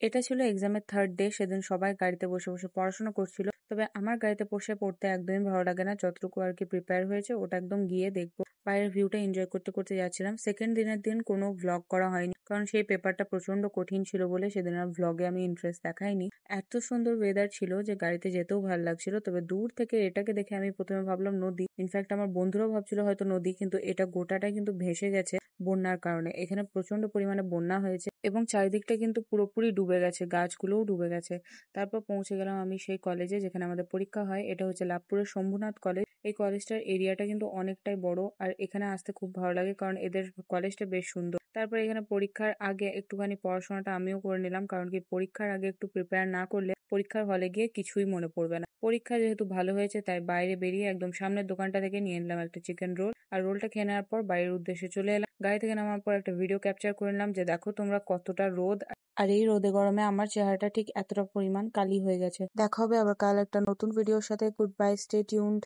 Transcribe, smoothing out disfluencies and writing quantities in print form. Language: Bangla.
এটা ছিল এক্সামের থার্ড ডে। সেদিন সবাই গাড়িতে বসে বসে পড়াশোনা করছিল। তবে আমার গাড়িতে বসে পড়তে একদমই ভালো লাগে না। যতটুকু আর কি প্রিপেয়ার হয়েছে ওটা একদম গিয়ে দেখবো। বাইরের ভিউটা এনজয় করতে করতে যাচ্ছিলাম। সেকেন্ড দিনের দিন কোনো ভ্লগ করা হয়নি, কারণ সেই পেপারটা প্রচন্ড কঠিন ছিল বলে সেদিন আর ভ্লগে আমি ইন্টারেস্ট দেখাইনি। এত সুন্দর ওয়েদার ছিল যে গাড়িতে যেতেও ভালো লাগছিল। তবে দূর থেকে এটাকে দেখে আমি প্রথমে ভাবলাম নদী, ইনফ্যাক্ট আমার বন্ধুরাও ভাবছিল হয়তো নদী, কিন্তু এটা গোটাটাই কিন্তু ভেসে গেছে বন্যার কারণে। এখানে প্রচন্ড পরিমাণে বন্যা হয়েছে এবং চারিদিকটা কিন্তু পুরোপুরি ডুবে গেছে, গাছগুলোও ডুবে গেছে। তারপর পৌঁছে গেলাম আমি সেই কলেজে যেখানে আমাদের পরীক্ষা হয়। এটা হচ্ছে লাভপুরের শম্ভুনাথ কলেজ। এই কলেজটার এরিয়াটা কিন্তু অনেকটাই বড়, আর এখানে আসতে খুব ভালো লাগে কারণ এদের কলেজটা বেশ সুন্দর। তারপর এখানে পরীক্ষার আগে একটুখানি পড়াশোনাটা আমিও করে নিলাম, কারণ কি পরীক্ষার আগে একটু প্রিপেয়ার না করলে পরীক্ষার হলে গিয়ে কিছুই মনে পড়বে না। পরীক্ষা যেহেতু ভালো হয়েছে তাই বাইরে বেরিয়ে একদম সামনের দোকানটা থেকে নিয়ে নিলাম একটা চিকেন রোল, আর রোলটা খেয়ে নেওয়ার পর বাইরের উদ্দেশ্যে চলে এলাম। গাড়ি থেকে নামার পর একটা ভিডিও ক্যাপচার করে নিলাম যে দেখো তোমরা কতটা রোদ, আর এই রোদে গরমে আমার চেহারাটা ঠিক এতটা পরিমাণ কালি হয়ে গেছে। দেখা হবে আবার কাল একটা নতুন ভিডিওর সাথে। Good bye, stay tuned.